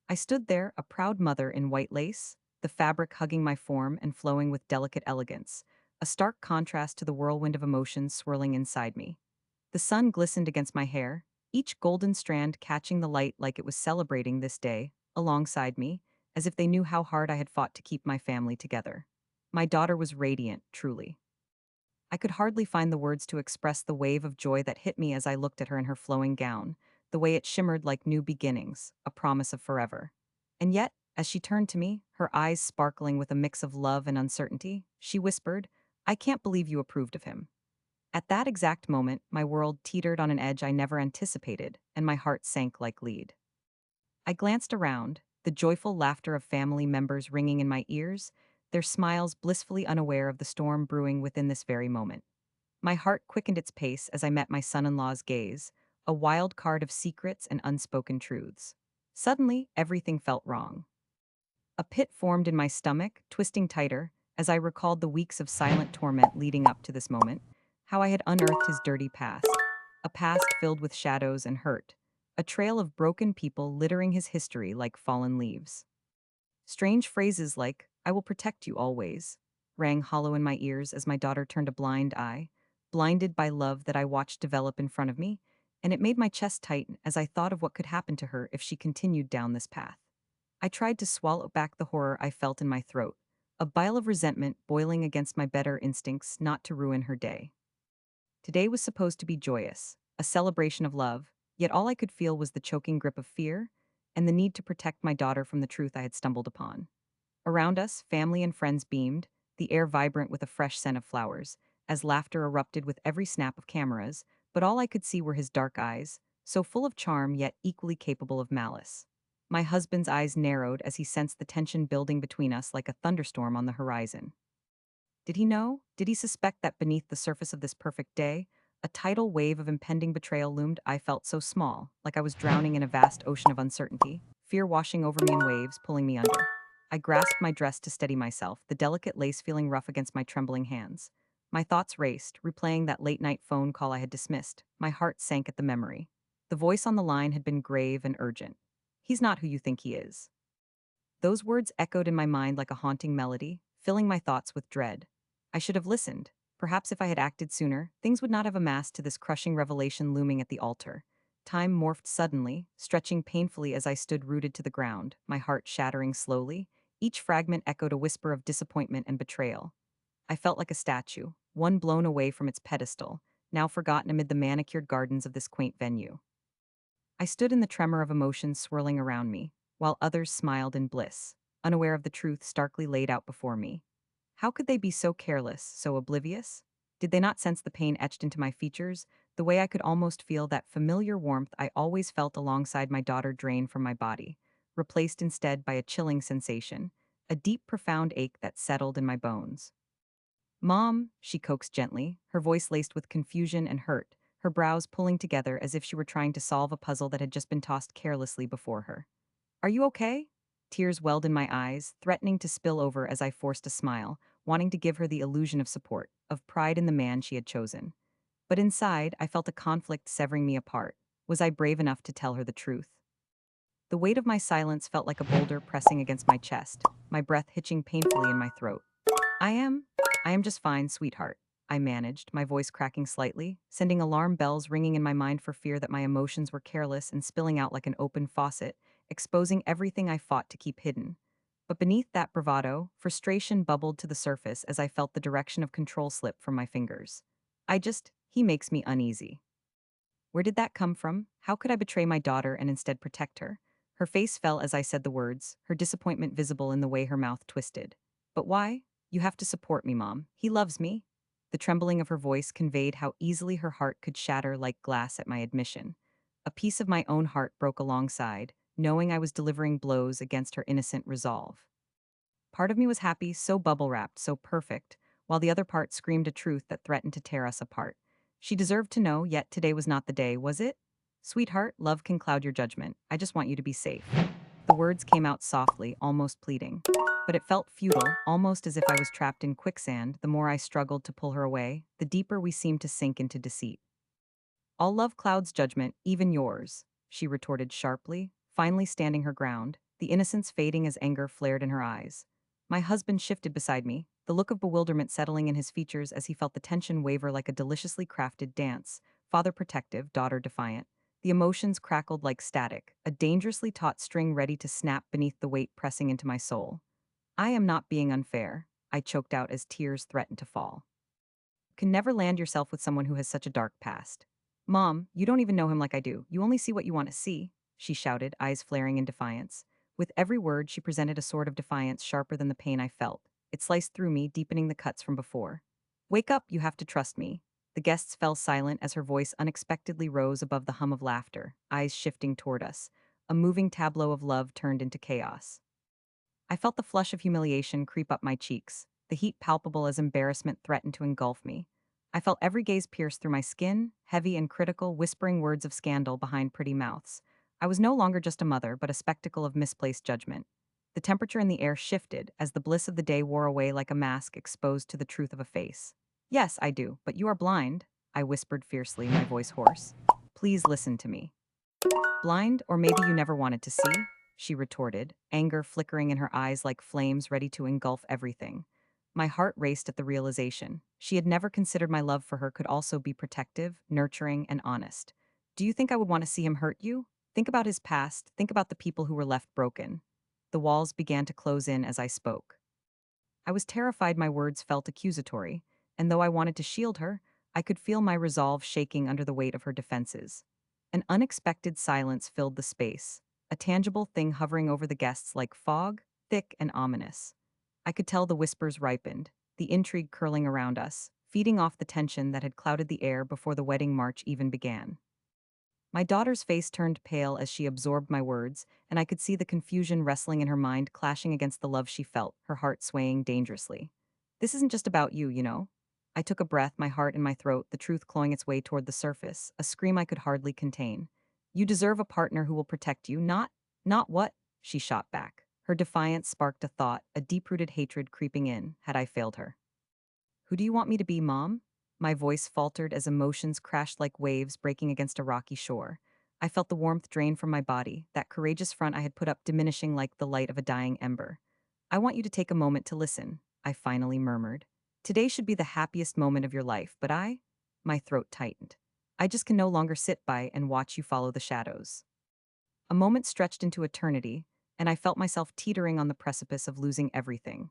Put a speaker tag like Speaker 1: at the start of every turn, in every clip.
Speaker 1: I stood there, a proud mother in white lace, the fabric hugging my form and flowing with delicate elegance, a stark contrast to the whirlwind of emotions swirling inside me. The sun glistened against my hair, each golden strand catching the light like it was celebrating this day, alongside me, as if they knew how hard I had fought to keep my family together. My daughter was radiant, truly. I could hardly find the words to express the wave of joy that hit me as I looked at her in her flowing gown, the way it shimmered like new beginnings, a promise of forever. And yet, as she turned to me, her eyes sparkling with a mix of love and uncertainty, she whispered, "I can't believe you approved of him." At that exact moment, my world teetered on an edge I never anticipated, and my heart sank like lead. I glanced around, the joyful laughter of family members ringing in my ears, their smiles blissfully unaware of the storm brewing within this very moment. My heart quickened its pace as I met my son in law's gaze, a wild card of secrets and unspoken truths. Suddenly, everything felt wrong. A pit formed in my stomach, twisting tighter, as I recalled the weeks of silent torment leading up to this moment, how I had unearthed his dirty past, a past filled with shadows and hurt, a trail of broken people littering his history like fallen leaves. Strange phrases like, "I will protect you always," rang hollow in my ears as my daughter turned a blind eye, blinded by love that I watched develop in front of me, and it made my chest tighten as I thought of what could happen to her if she continued down this path. I tried to swallow back the horror I felt in my throat, a bile of resentment boiling against my better instincts not to ruin her day. Today was supposed to be joyous, a celebration of love, yet all I could feel was the choking grip of fear and the need to protect my daughter from the truth I had stumbled upon. Around us, family and friends beamed, the air vibrant with a fresh scent of flowers, as laughter erupted with every snap of cameras, but all I could see were his dark eyes, so full of charm yet equally capable of malice. My husband's eyes narrowed as he sensed the tension building between us like a thunderstorm on the horizon. Did he know? Did he suspect that beneath the surface of this perfect day, a tidal wave of impending betrayal loomed? I felt so small, like I was drowning in a vast ocean of uncertainty, fear washing over me in waves, pulling me under. I grasped my dress to steady myself, the delicate lace feeling rough against my trembling hands. My thoughts raced, replaying that late night phone call I had dismissed. My heart sank at the memory. The voice on the line had been grave and urgent. "He's not who you think he is." Those words echoed in my mind like a haunting melody, filling my thoughts with dread. I should have listened. Perhaps if I had acted sooner, things would not have amassed to this crushing revelation looming at the altar. Time morphed suddenly, stretching painfully as I stood rooted to the ground, my heart shattering slowly. Each fragment echoed a whisper of disappointment and betrayal. I felt like a statue, one blown away from its pedestal, now forgotten amid the manicured gardens of this quaint venue. I stood in the tremor of emotions swirling around me, while others smiled in bliss, unaware of the truth starkly laid out before me. How could they be so careless, so oblivious? Did they not sense the pain etched into my features, the way I could almost feel that familiar warmth I always felt alongside my daughter drain from my body, replaced instead by a chilling sensation, a deep, profound ache that settled in my bones? "Mom," she coaxed gently, her voice laced with confusion and hurt, her brows pulling together as if she were trying to solve a puzzle that had just been tossed carelessly before her. "Are you okay?" Tears welled in my eyes, threatening to spill over as I forced a smile, wanting to give her the illusion of support, of pride in the man she had chosen. But inside, I felt a conflict severing me apart. Was I brave enough to tell her the truth? The weight of my silence felt like a boulder pressing against my chest, my breath hitching painfully in my throat. I am. I am just fine, sweetheart," I managed, my voice cracking slightly, sending alarm bells ringing in my mind for fear that my emotions were careless and spilling out like an open faucet, exposing everything I fought to keep hidden. But beneath that bravado, frustration bubbled to the surface as I felt the direction of control slip from my fingers. He makes me uneasy. Where did that come from? How could I betray my daughter and instead protect her? Her face fell as I said the words, her disappointment visible in the way her mouth twisted. "But why? You have to support me, Mom. He loves me." The trembling of her voice conveyed how easily her heart could shatter like glass at my admission. A piece of my own heart broke alongside, knowing I was delivering blows against her innocent resolve. Part of me was happy, so bubble wrapped, so perfect, while the other part screamed a truth that threatened to tear us apart. She deserved to know, yet today was not the day, was it? "Sweetheart, love can cloud your judgment. I just want you to be safe." The words came out softly, almost pleading. But it felt futile, almost as if I was trapped in quicksand. The more I struggled to pull her away, the deeper we seemed to sink into deceit. "All love clouds judgment, even yours," she retorted sharply, finally standing her ground, the innocence fading as anger flared in her eyes. My husband shifted beside me, the look of bewilderment settling in his features as he felt the tension waver like a deliciously crafted dance, father protective, daughter defiant. The emotions crackled like static, a dangerously taut string ready to snap beneath the weight pressing into my soul. I am not being unfair, I choked out as tears threatened to fall. Can never land yourself with someone who has such a dark past. Mom, you don't even know him like I do. You only see what you want to see, she shouted, eyes flaring in defiance. With every word, she presented a sword of defiance sharper than the pain I felt. It sliced through me, deepening the cuts from before. Wake up, you have to trust me. The guests fell silent as her voice unexpectedly rose above the hum of laughter, eyes shifting toward us. A moving tableau of love turned into chaos. I felt the flush of humiliation creep up my cheeks, the heat palpable as embarrassment threatened to engulf me. I felt every gaze pierce through my skin, heavy and critical, whispering words of scandal behind pretty mouths. I was no longer just a mother, but a spectacle of misplaced judgment. The temperature in the air shifted as the bliss of the day wore away like a mask exposed to the truth of a face. Yes, I do, but you are blind, I whispered fiercely, my voice hoarse. Please listen to me. Blind, or maybe you never wanted to see? She retorted, anger flickering in her eyes like flames ready to engulf everything. My heart raced at the realization. She had never considered my love for her could also be protective, nurturing, and honest. Do you think I would want to see him hurt you? Think about his past, think about the people who were left broken. The walls began to close in as I spoke. I was terrified my words felt accusatory, and though I wanted to shield her, I could feel my resolve shaking under the weight of her defenses. An unexpected silence filled the space, a tangible thing hovering over the guests like fog, thick and ominous. I could tell the whispers ripened, the intrigue curling around us, feeding off the tension that had clouded the air before the wedding march even began. My daughter's face turned pale as she absorbed my words, and I could see the confusion wrestling in her mind clashing against the love she felt, her heart swaying dangerously. This isn't just about you, you know? I took a breath, my heart in my throat, the truth clawing its way toward the surface, a scream I could hardly contain. You deserve a partner who will protect you, not what? She shot back. Her defiance sparked a thought, a deep-rooted hatred creeping in, had I failed her. Who do you want me to be, Mom? My voice faltered as emotions crashed like waves breaking against a rocky shore. I felt the warmth drain from my body, that courageous front I had put up diminishing like the light of a dying ember. I want you to take a moment to listen, I finally murmured. Today should be the happiest moment of your life, but my throat tightened. I just can no longer sit by and watch you follow the shadows. A moment stretched into eternity, and I felt myself teetering on the precipice of losing everything.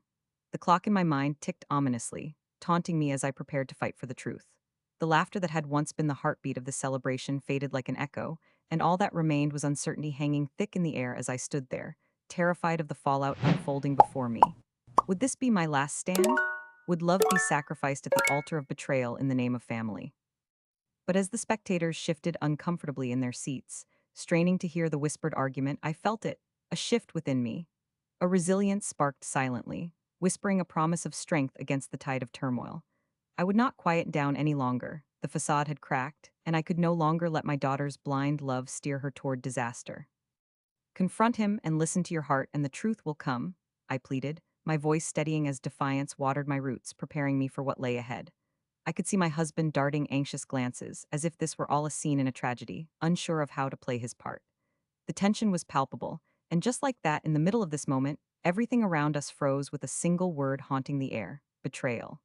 Speaker 1: The clock in my mind ticked ominously, taunting me as I prepared to fight for the truth. The laughter that had once been the heartbeat of the celebration faded like an echo, and all that remained was uncertainty hanging thick in the air as I stood there, terrified of the fallout unfolding before me. Would this be my last stand? Would love be sacrificed at the altar of betrayal in the name of family? But as the spectators shifted uncomfortably in their seats, straining to hear the whispered argument, I felt it, a shift within me. A resilience sparked silently, whispering a promise of strength against the tide of turmoil. I would not quiet down any longer. The facade had cracked, and I could no longer let my daughter's blind love steer her toward disaster. Confront him and listen to your heart, and the truth will come, I pleaded, my voice steadying as defiance watered my roots, preparing me for what lay ahead. I could see my husband darting anxious glances, as if this were all a scene in a tragedy, unsure of how to play his part. The tension was palpable, and just like that, in the middle of this moment, everything around us froze with a single word haunting the air: betrayal.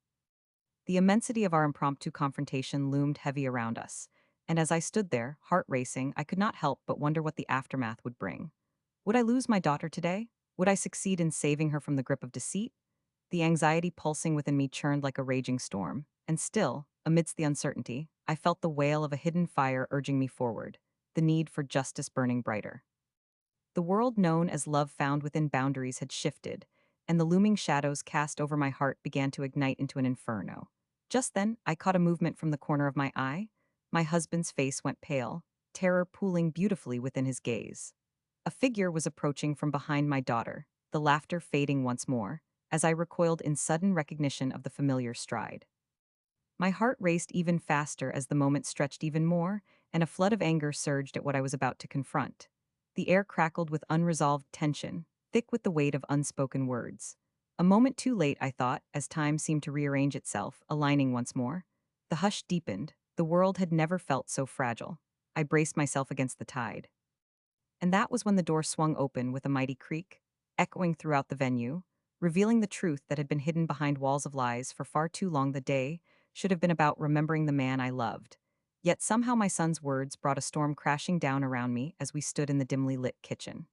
Speaker 1: The immensity of our impromptu confrontation loomed heavy around us, and as I stood there, heart racing, I could not help but wonder what the aftermath would bring. Would I lose my daughter today? Would I succeed in saving her from the grip of deceit? The anxiety pulsing within me churned like a raging storm, and still, amidst the uncertainty, I felt the wail of a hidden fire urging me forward, the need for justice burning brighter. The world known as love found within boundaries had shifted, and the looming shadows cast over my heart began to ignite into an inferno. Just then, I caught a movement from the corner of my eye. My husband's face went pale, terror pooling beautifully within his gaze. A figure was approaching from behind my daughter, the laughter fading once more, as I recoiled in sudden recognition of the familiar stride. My heart raced even faster as the moment stretched even more, and a flood of anger surged at what I was about to confront. The air crackled with unresolved tension, thick with the weight of unspoken words. A moment too late, I thought, as time seemed to rearrange itself, aligning once more. The hush deepened. The world had never felt so fragile. I braced myself against the tide. And that was when the door swung open with a mighty creak, echoing throughout the venue, revealing the truth that had been hidden behind walls of lies for far too long. The day should have been about remembering the man I loved. Yet somehow my son's words brought a storm crashing down around me as we stood in the dimly lit kitchen.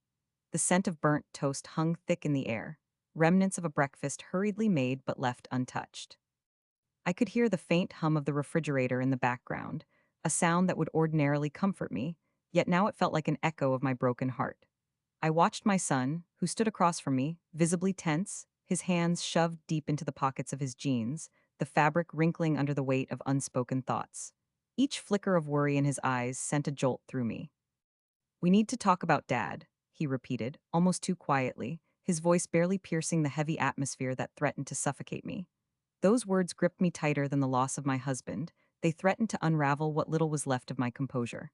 Speaker 1: The scent of burnt toast hung thick in the air, remnants of a breakfast hurriedly made but left untouched. I could hear the faint hum of the refrigerator in the background, a sound that would ordinarily comfort me, yet now it felt like an echo of my broken heart. I watched my son, who stood across from me, visibly tense, his hands shoved deep into the pockets of his jeans, the fabric wrinkling under the weight of unspoken thoughts. Each flicker of worry in his eyes sent a jolt through me. "We need to talk about Dad," he repeated, almost too quietly, his voice barely piercing the heavy atmosphere that threatened to suffocate me. Those words gripped me tighter than the loss of my husband. They threatened to unravel what little was left of my composure.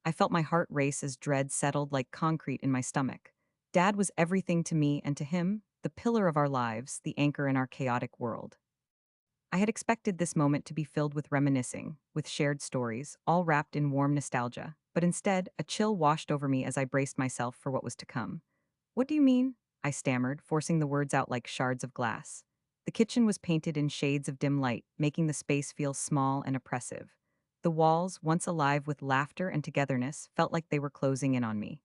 Speaker 1: I felt my heart race as dread settled like concrete in my stomach. Dad was everything to me, and to him, the pillar of our lives, the anchor in our chaotic world. I had expected this moment to be filled with reminiscing, with shared stories, all wrapped in warm nostalgia, but instead, a chill washed over me as I braced myself for what was to come. "What do you mean?" I stammered, forcing the words out like shards of glass. The kitchen was painted in shades of dim light, making the space feel small and oppressive. The walls, once alive with laughter and togetherness, felt like they were closing in on me.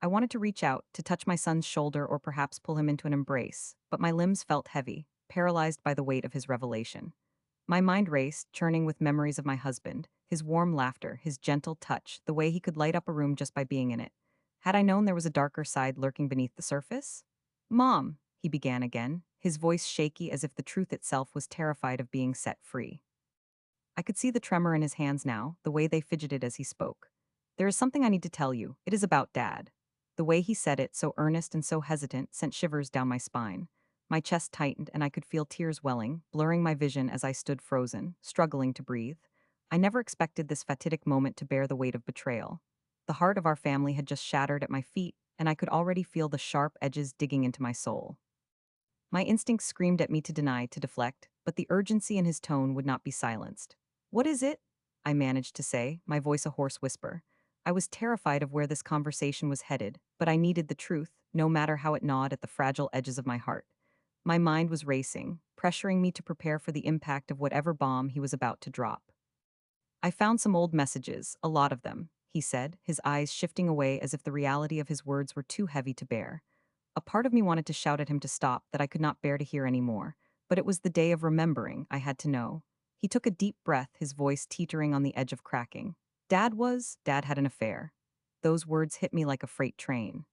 Speaker 1: I wanted to reach out, to touch my son's shoulder or perhaps pull him into an embrace, but my limbs felt heavy, paralyzed by the weight of his revelation. My mind raced, churning with memories of my husband, his warm laughter, his gentle touch, the way he could light up a room just by being in it. Had I known there was a darker side lurking beneath the surface? "Mom," he began again, his voice shaky as if the truth itself was terrified of being set free. I could see the tremor in his hands now, the way they fidgeted as he spoke. "There is something I need to tell you. It is about Dad." The way he said it, so earnest and so hesitant, sent shivers down my spine. My chest tightened and I could feel tears welling, blurring my vision as I stood frozen, struggling to breathe. I never expected this fatidic moment to bear the weight of betrayal. The heart of our family had just shattered at my feet, and I could already feel the sharp edges digging into my soul. My instincts screamed at me to deny, to deflect, but the urgency in his tone would not be silenced. "What is it?" I managed to say, my voice a hoarse whisper. I was terrified of where this conversation was headed, but I needed the truth, no matter how it gnawed at the fragile edges of my heart. My mind was racing, pressuring me to prepare for the impact of whatever bomb he was about to drop. "I found some old messages, a lot of them," he said, his eyes shifting away as if the reality of his words were too heavy to bear. A part of me wanted to shout at him to stop, that I could not bear to hear any more, but it was the day of remembering, I had to know. He took a deep breath, his voice teetering on the edge of cracking. Dad had an affair." Those words hit me like a freight train.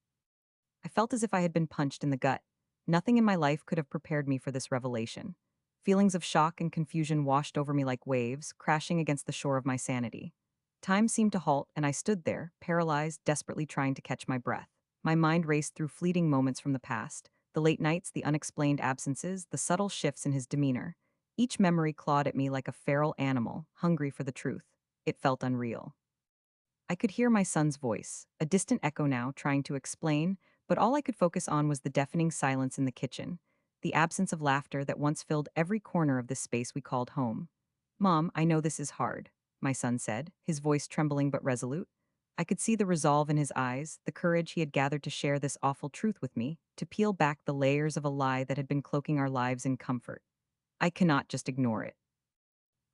Speaker 1: I felt as if I had been punched in the gut. Nothing in my life could have prepared me for this revelation. Feelings of shock and confusion washed over me like waves, crashing against the shore of my sanity. Time seemed to halt, and I stood there, paralyzed, desperately trying to catch my breath. My mind raced through fleeting moments from the past, the late nights, the unexplained absences, the subtle shifts in his demeanor. Each memory clawed at me like a feral animal, hungry for the truth. It felt unreal. I could hear my son's voice, a distant echo now, trying to explain, but all I could focus on was the deafening silence in the kitchen, the absence of laughter that once filled every corner of this space we called home. "Mom, I know this is hard," my son said, his voice trembling but resolute. I could see the resolve in his eyes, the courage he had gathered to share this awful truth with me, to peel back the layers of a lie that had been cloaking our lives in comfort. "I cannot just ignore it.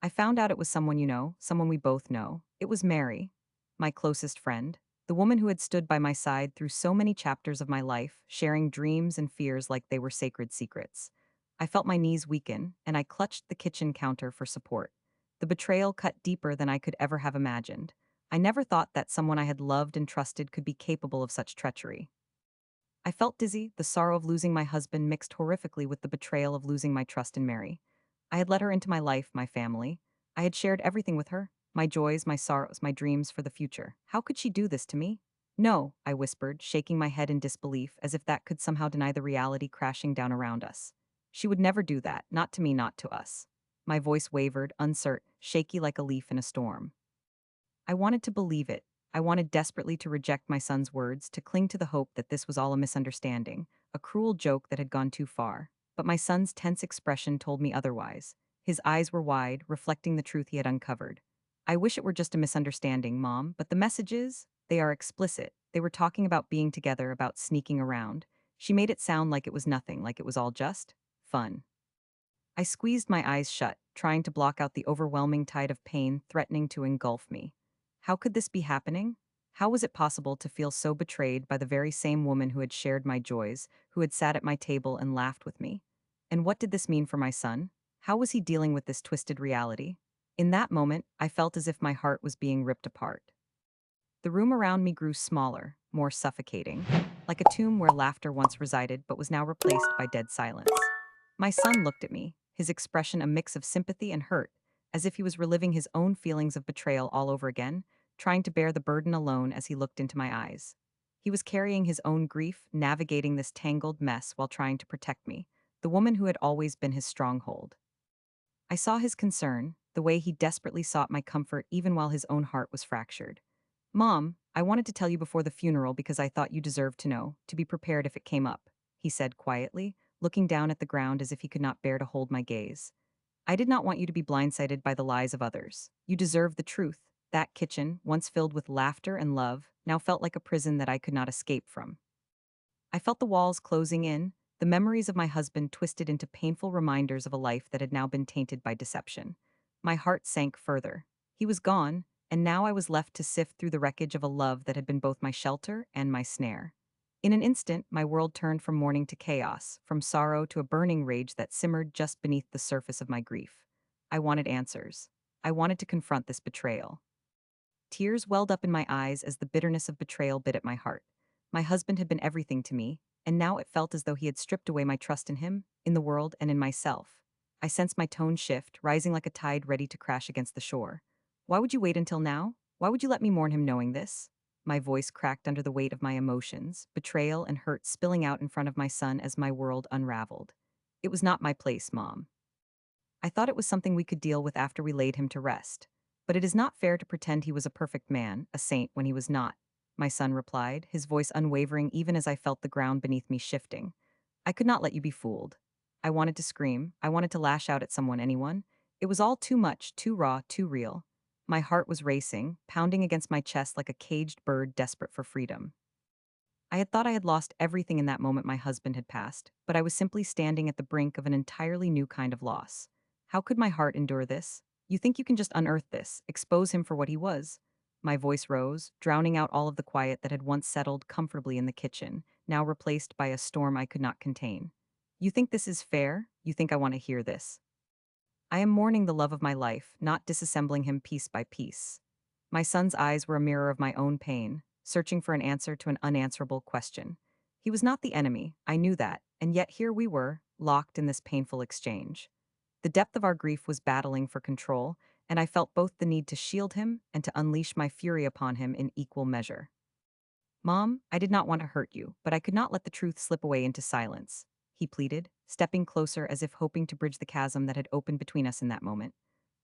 Speaker 1: I found out it was someone you know, someone we both know. It was Mary, my closest friend, the woman who had stood by my side through so many chapters of my life, sharing dreams and fears like they were sacred secrets." I felt my knees weaken, and I clutched the kitchen counter for support. The betrayal cut deeper than I could ever have imagined. I never thought that someone I had loved and trusted could be capable of such treachery. I felt dizzy, the sorrow of losing my husband mixed horrifically with the betrayal of losing my trust in Mary. I had let her into my life, my family. I had shared everything with her, my joys, my sorrows, my dreams for the future. How could she do this to me? "No," I whispered, shaking my head in disbelief, as if that could somehow deny the reality crashing down around us. "She would never do that, not to me, not to us." My voice wavered, uncertain, shaky like a leaf in a storm. I wanted to believe it. I wanted desperately to reject my son's words, to cling to the hope that this was all a misunderstanding, a cruel joke that had gone too far. But my son's tense expression told me otherwise. His eyes were wide, reflecting the truth he had uncovered. "I wish it were just a misunderstanding, Mom, but the messages, they are explicit. They were talking about being together, about sneaking around. She made it sound like it was nothing, like it was all just fun. I squeezed my eyes shut, trying to block out the overwhelming tide of pain threatening to engulf me. How could this be happening? How was it possible to feel so betrayed by the very same woman who had shared my joys, who had sat at my table and laughed with me? And what did this mean for my son? How was he dealing with this twisted reality? In that moment, I felt as if my heart was being ripped apart. The room around me grew smaller, more suffocating, like a tomb where laughter once resided but was now replaced by dead silence. My son looked at me, his expression a mix of sympathy and hurt, as if he was reliving his own feelings of betrayal all over again, trying to bear the burden alone as he looked into my eyes. He was carrying his own grief, navigating this tangled mess while trying to protect me, the woman who had always been his stronghold. I saw his concern, the way he desperately sought my comfort even while his own heart was fractured. Mom, I wanted to tell you before the funeral because I thought you deserved to know, to be prepared if it came up, he said quietly, looking down at the ground as if he could not bear to hold my gaze. I did not want you to be blindsided by the lies of others. You deserve the truth. That kitchen, once filled with laughter and love, now felt like a prison that I could not escape from. I felt the walls closing in, the memories of my husband twisted into painful reminders of a life that had now been tainted by deception. My heart sank further. He was gone, and now I was left to sift through the wreckage of a love that had been both my shelter and my snare. In an instant, my world turned from mourning to chaos, from sorrow to a burning rage that simmered just beneath the surface of my grief. I wanted answers. I wanted to confront this betrayal. Tears welled up in my eyes as the bitterness of betrayal bit at my heart. My husband had been everything to me, and now it felt as though he had stripped away my trust in him, in the world, and in myself. I sensed my tone shift, rising like a tide ready to crash against the shore. Why would you wait until now? Why would you let me mourn him knowing this? My voice cracked under the weight of my emotions, betrayal and hurt spilling out in front of my son as my world unraveled. It was not my place, Mom. I thought it was something we could deal with after we laid him to rest. But it is not fair to pretend he was a perfect man, a saint, when he was not, my son replied, his voice unwavering even as I felt the ground beneath me shifting. I could not let you be fooled. I wanted to scream. I wanted to lash out at someone, anyone. It was all too much, too raw, too real. My heart was racing, pounding against my chest like a caged bird desperate for freedom. I had thought I had lost everything in that moment my husband had passed, but I was simply standing at the brink of an entirely new kind of loss. How could my heart endure this? You think you can just unearth this, expose him for what he was? My voice rose, drowning out all of the quiet that had once settled comfortably in the kitchen, now replaced by a storm I could not contain. You think this is fair? You think I want to hear this? I am mourning the love of my life, not disassembling him piece by piece. My son's eyes were a mirror of my own pain, searching for an answer to an unanswerable question. He was not the enemy, I knew that, and yet here we were, locked in this painful exchange. The depth of our grief was battling for control, and I felt both the need to shield him and to unleash my fury upon him in equal measure. Mom, I did not want to hurt you, but I could not let the truth slip away into silence, he pleaded, stepping closer as if hoping to bridge the chasm that had opened between us in that moment.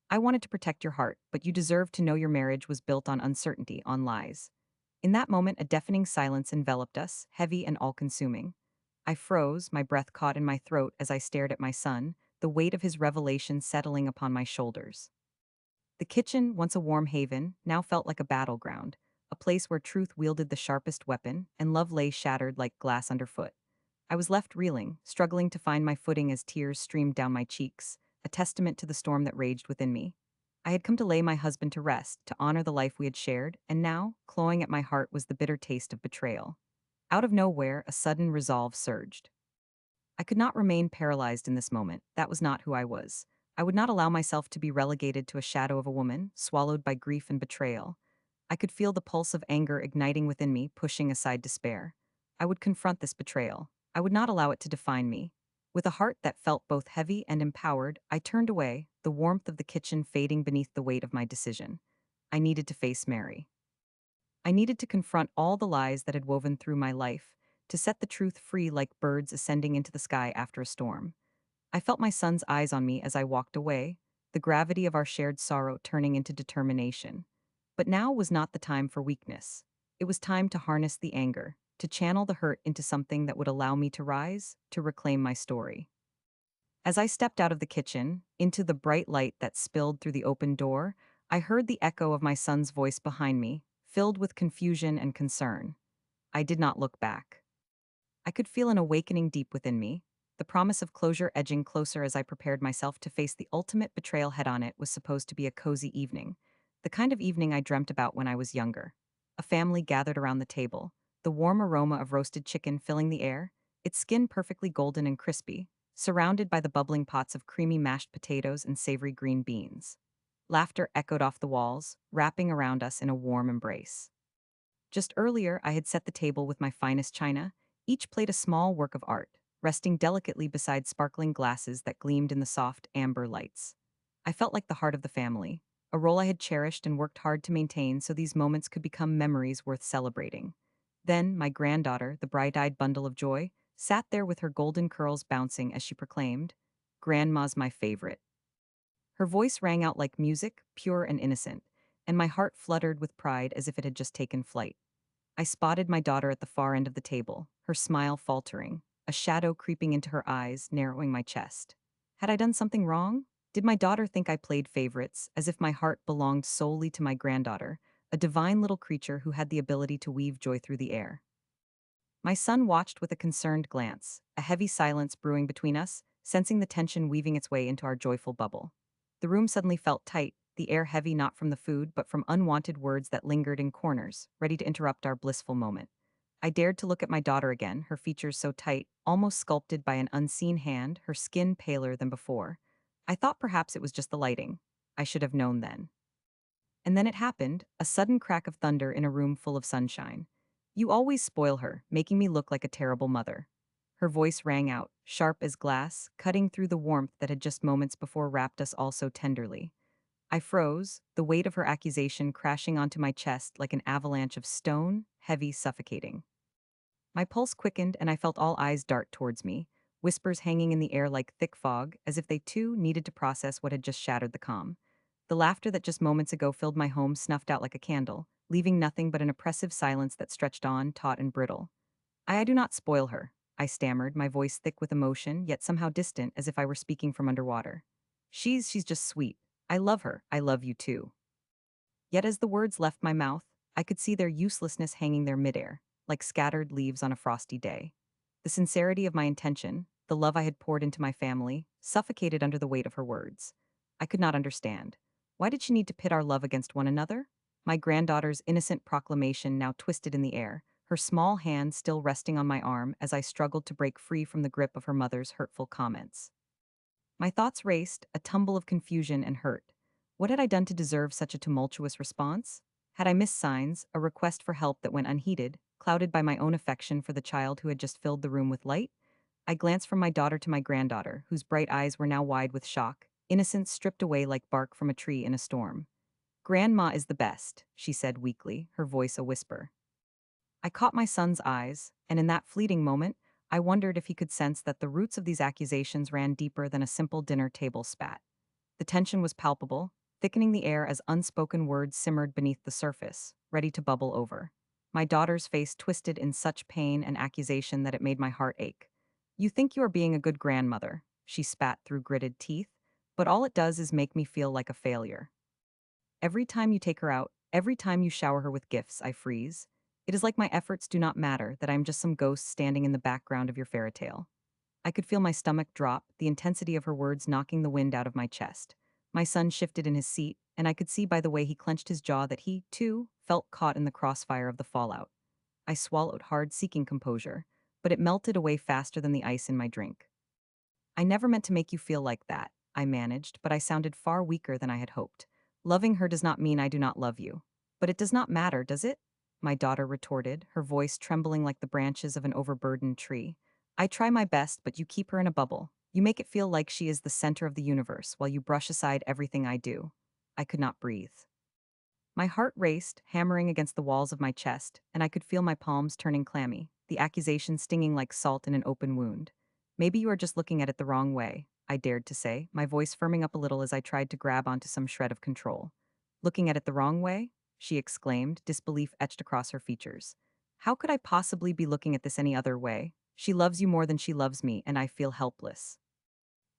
Speaker 1: I wanted to protect your heart, but you deserve to know your marriage was built on uncertainty, on lies. In that moment, a deafening silence enveloped us, heavy and all-consuming. I froze, my breath caught in my throat as I stared at my son, the weight of his revelation settling upon my shoulders. The kitchen, once a warm haven, now felt like a battleground, a place where truth wielded the sharpest weapon and love lay shattered like glass underfoot. I was left reeling, struggling to find my footing as tears streamed down my cheeks, a testament to the storm that raged within me. I had come to lay my husband to rest, to honor the life we had shared, and now, clawing at my heart, was the bitter taste of betrayal. Out of nowhere, a sudden resolve surged. I could not remain paralyzed in this moment. That was not who I was. I would not allow myself to be relegated to a shadow of a woman, swallowed by grief and betrayal. I could feel the pulse of anger igniting within me, pushing aside despair. I would confront this betrayal. I would not allow it to define me. With a heart that felt both heavy and empowered, I turned away, the warmth of the kitchen fading beneath the weight of my decision. I needed to face Mary. I needed to confront all the lies that had woven through my life, to set the truth free like birds ascending into the sky after a storm. I felt my son's eyes on me as I walked away, the gravity of our shared sorrow turning into determination. But now was not the time for weakness. It was time to harness the anger, to channel the hurt into something that would allow me to rise, to reclaim my story. As I stepped out of the kitchen, into the bright light that spilled through the open door, I heard the echo of my son's voice behind me, filled with confusion and concern. I did not look back. I could feel an awakening deep within me. The promise of closure edging closer as I prepared myself to face the ultimate betrayal head on. It was supposed to be a cozy evening, the kind of evening I dreamt about when I was younger. A family gathered around the table, the warm aroma of roasted chicken filling the air, its skin perfectly golden and crispy, surrounded by the bubbling pots of creamy mashed potatoes and savory green beans. Laughter echoed off the walls, wrapping around us in a warm embrace. Just earlier, I had set the table with my finest china, each plate a small work of art, resting delicately beside sparkling glasses that gleamed in the soft amber lights. I felt like the heart of the family, a role I had cherished and worked hard to maintain so these moments could become memories worth celebrating. Then, my granddaughter, the bright-eyed bundle of joy, sat there with her golden curls bouncing as she proclaimed, "Grandma's my favorite." Her voice rang out like music, pure and innocent, and my heart fluttered with pride as if it had just taken flight. I spotted my daughter at the far end of the table, her smile faltering, a shadow creeping into her eyes, narrowing my chest. Had I done something wrong? Did my daughter think I played favorites, as if my heart belonged solely to my granddaughter, a divine little creature who had the ability to weave joy through the air? My son watched with a concerned glance, a heavy silence brewing between us, sensing the tension weaving its way into our joyful bubble. The room suddenly felt tight, the air heavy not from the food but from unwanted words that lingered in corners, ready to interrupt our blissful moment. I dared to look at my daughter again, her features so tight, almost sculpted by an unseen hand, her skin paler than before. I thought perhaps it was just the lighting. I should have known then. And then it happened, a sudden crack of thunder in a room full of sunshine. "You always spoil her, making me look like a terrible mother." Her voice rang out, sharp as glass, cutting through the warmth that had just moments before wrapped us all so tenderly. I froze, the weight of her accusation crashing onto my chest like an avalanche of stone, heavy, suffocating. My pulse quickened and I felt all eyes dart towards me, whispers hanging in the air like thick fog, as if they too needed to process what had just shattered the calm. The laughter that just moments ago filled my home snuffed out like a candle, leaving nothing but an oppressive silence that stretched on, taut and brittle. I do not spoil her," I stammered, my voice thick with emotion, yet somehow distant, as if I were speaking from underwater. She's just sweet. I love her. I love you too." Yet as the words left my mouth, I could see their uselessness hanging there midair, like scattered leaves on a frosty day. The sincerity of my intention, the love I had poured into my family, suffocated under the weight of her words. I could not understand. Why did she need to pit our love against one another? My granddaughter's innocent proclamation now twisted in the air, her small hand still resting on my arm as I struggled to break free from the grip of her mother's hurtful comments. My thoughts raced, a tumble of confusion and hurt. What had I done to deserve such a tumultuous response? Had I missed signs, a request for help that went unheeded, clouded by my own affection for the child who had just filled the room with light? I glanced from my daughter to my granddaughter, whose bright eyes were now wide with shock, innocence stripped away like bark from a tree in a storm. "Grandma is the best," she said weakly, her voice a whisper. I caught my son's eyes, and in that fleeting moment, I wondered if he could sense that the roots of these accusations ran deeper than a simple dinner table spat. The tension was palpable, thickening the air as unspoken words simmered beneath the surface, ready to bubble over. My daughter's face twisted in such pain and accusation that it made my heart ache. "You think you are being a good grandmother," she spat through gritted teeth, "but all it does is make me feel like a failure. Every time you take her out, every time you shower her with gifts, I freeze. It is like my efforts do not matter, that I am just some ghost standing in the background of your fairy tale." I could feel my stomach drop, the intensity of her words knocking the wind out of my chest. My son shifted in his seat, and I could see by the way he clenched his jaw that he, too, felt caught in the crossfire of the fallout. I swallowed hard, seeking composure, but it melted away faster than the ice in my drink. "I never meant to make you feel like that," I managed, but I sounded far weaker than I had hoped. "Loving her does not mean I do not love you." "But it does not matter, does it?" my daughter retorted, her voice trembling like the branches of an overburdened tree. "I try my best, but you keep her in a bubble. You make it feel like she is the center of the universe while you brush aside everything I do." I could not breathe. My heart raced, hammering against the walls of my chest, and I could feel my palms turning clammy, the accusation stinging like salt in an open wound. "Maybe you are just looking at it the wrong way," I dared to say, my voice firming up a little as I tried to grab onto some shred of control. "Looking at it the wrong way?" she exclaimed, disbelief etched across her features. "How could I possibly be looking at this any other way? She loves you more than she loves me, and I feel helpless."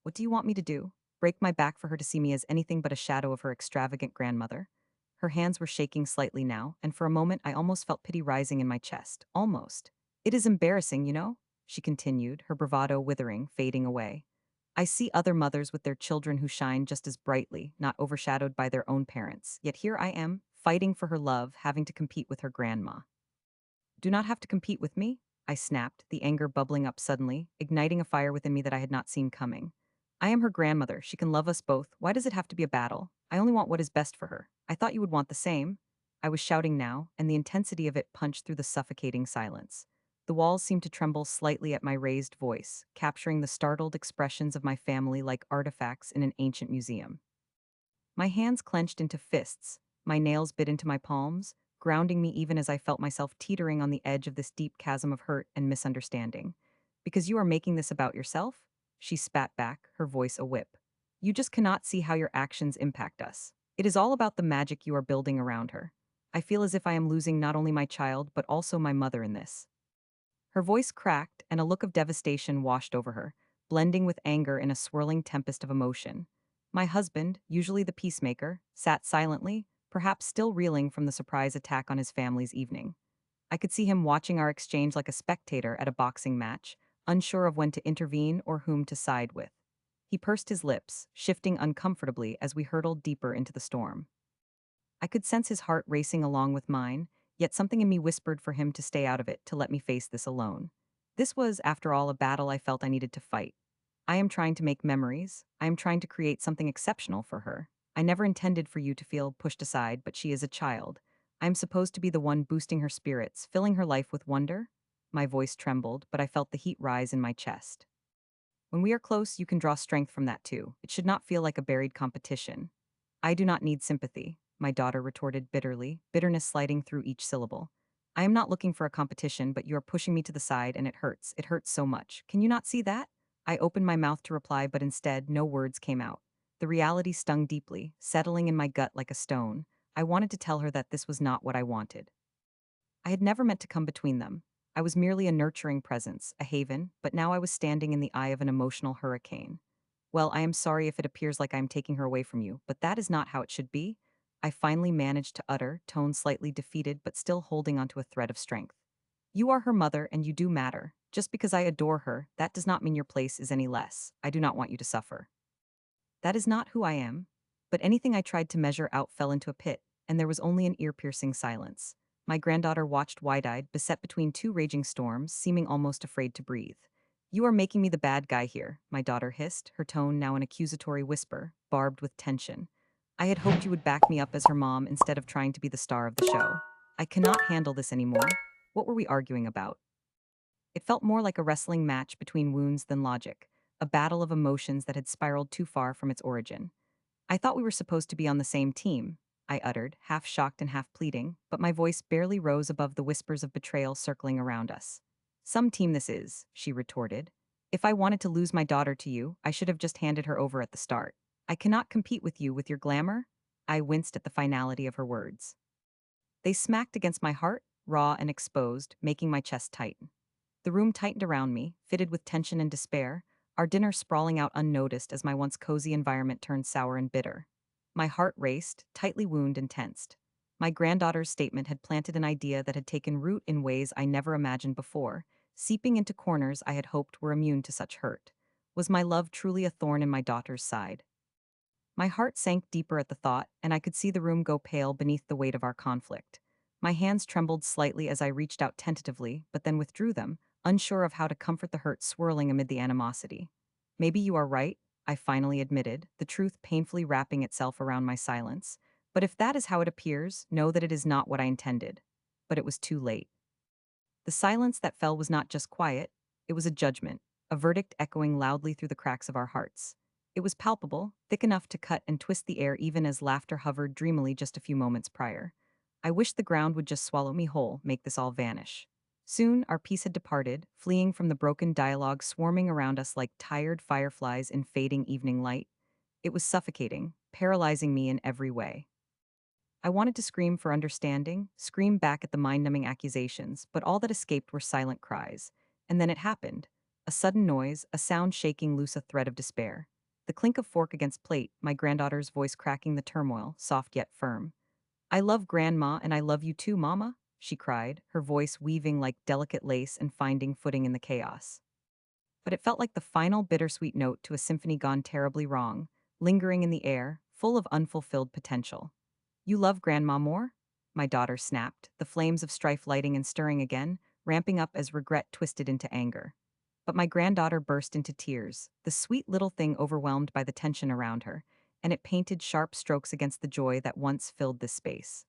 Speaker 1: "What do you want me to do? Break my back for her to see me as anything but a shadow of her extravagant grandmother?" Her hands were shaking slightly now, and for a moment I almost felt pity rising in my chest. Almost. It is embarrassing, you know? She continued, her bravado withering, fading away. I see other mothers with their children who shine just as brightly, not overshadowed by their own parents. Yet here I am, fighting for her love, having to compete with her grandma. Do not have to compete with me, I snapped, the anger bubbling up suddenly, igniting a fire within me that I had not seen coming. I am her grandmother. She can love us both. Why does it have to be a battle? I only want what is best for her. I thought you would want the same. I was shouting now, and the intensity of it punched through the suffocating silence. The walls seemed to tremble slightly at my raised voice, capturing the startled expressions of my family like artifacts in an ancient museum. My hands clenched into fists, my nails bit into my palms, grounding me even as I felt myself teetering on the edge of this deep chasm of hurt and misunderstanding. Because you are making this about yourself? She spat back, her voice a whip. You just cannot see how your actions impact us. It is all about the magic you are building around her. I feel as if I am losing not only my child, but also my mother in this. Her voice cracked, and a look of devastation washed over her, blending with anger in a swirling tempest of emotion. My husband, usually the peacemaker, sat silently, perhaps still reeling from the surprise attack on his family's evening. I could see him watching our exchange like a spectator at a boxing match, unsure of when to intervene or whom to side with. He pursed his lips, shifting uncomfortably as we hurtled deeper into the storm. I could sense his heart racing along with mine, yet something in me whispered for him to stay out of it, to let me face this alone. This was, after all, a battle I felt I needed to fight. I am trying to make memories. I am trying to create something exceptional for her. I never intended for you to feel pushed aside, but she is a child. I am supposed to be the one boosting her spirits, filling her life with wonder. My voice trembled, but I felt the heat rise in my chest. When we are close, you can draw strength from that too. It should not feel like a buried competition. I do not need sympathy, my daughter retorted bitterly, bitterness sliding through each syllable. I am not looking for a competition, but you are pushing me to the side, and it hurts. It hurts so much. Can you not see that? I opened my mouth to reply, but instead, no words came out. The reality stung deeply, settling in my gut like a stone. I wanted to tell her that this was not what I wanted. I had never meant to come between them. I was merely a nurturing presence, a haven, but now I was standing in the eye of an emotional hurricane. Well, I am sorry if it appears like I am taking her away from you, but that is not how it should be. I finally managed to utter, tone slightly defeated but still holding onto a thread of strength. You are her mother and you do matter. Just because I adore her, that does not mean your place is any less. I do not want you to suffer. That is not who I am. But anything I tried to measure out fell into a pit, and there was only an ear-piercing silence. My granddaughter watched wide-eyed, beset between two raging storms, seeming almost afraid to breathe. You are making me the bad guy here, my daughter hissed, her tone now an accusatory whisper, barbed with tension. I had hoped you would back me up as her mom instead of trying to be the star of the show. I cannot handle this anymore. What were we arguing about? It felt more like a wrestling match between wounds than logic, a battle of emotions that had spiraled too far from its origin. I thought we were supposed to be on the same team, I uttered, half shocked and half pleading, but my voice barely rose above the whispers of betrayal circling around us. Some team this is, she retorted. If I wanted to lose my daughter to you, I should have just handed her over at the start. I cannot compete with you with your glamour. I winced at the finality of her words. They smacked against my heart, raw and exposed, making my chest tighten. The room tightened around me, fitted with tension and despair, our dinner sprawling out unnoticed as my once cozy environment turned sour and bitter. My heart raced, tightly wound and tensed. My granddaughter's statement had planted an idea that had taken root in ways I never imagined before, seeping into corners I had hoped were immune to such hurt. Was my love truly a thorn in my daughter's side? My heart sank deeper at the thought, and I could see the room go pale beneath the weight of our conflict. My hands trembled slightly as I reached out tentatively, but then withdrew them, unsure of how to comfort the hurt swirling amid the animosity. Maybe you are right, I finally admitted, the truth painfully wrapping itself around my silence. But if that is how it appears, know that it is not what I intended. But it was too late. The silence that fell was not just quiet, it was a judgment, a verdict echoing loudly through the cracks of our hearts. It was palpable, thick enough to cut and twist the air even as laughter hovered dreamily just a few moments prior. I wished the ground would just swallow me whole, make this all vanish. Soon, our peace had departed, fleeing from the broken dialogue swarming around us like tired fireflies in fading evening light. It was suffocating, paralyzing me in every way. I wanted to scream for understanding, scream back at the mind-numbing accusations, but all that escaped were silent cries. And then it happened. A sudden noise, a sound shaking loose a thread of despair. The clink of fork against plate, my granddaughter's voice cracking the turmoil, soft yet firm. I love Grandma and I love you too, Mama, she cried, her voice weaving like delicate lace and finding footing in the chaos. But it felt like the final bittersweet note to a symphony gone terribly wrong, lingering in the air, full of unfulfilled potential. You love Grandma more? My daughter snapped, the flames of strife lighting and stirring again, ramping up as regret twisted into anger. But my granddaughter burst into tears, the sweet little thing overwhelmed by the tension around her, and it painted sharp strokes against the joy that once filled this space.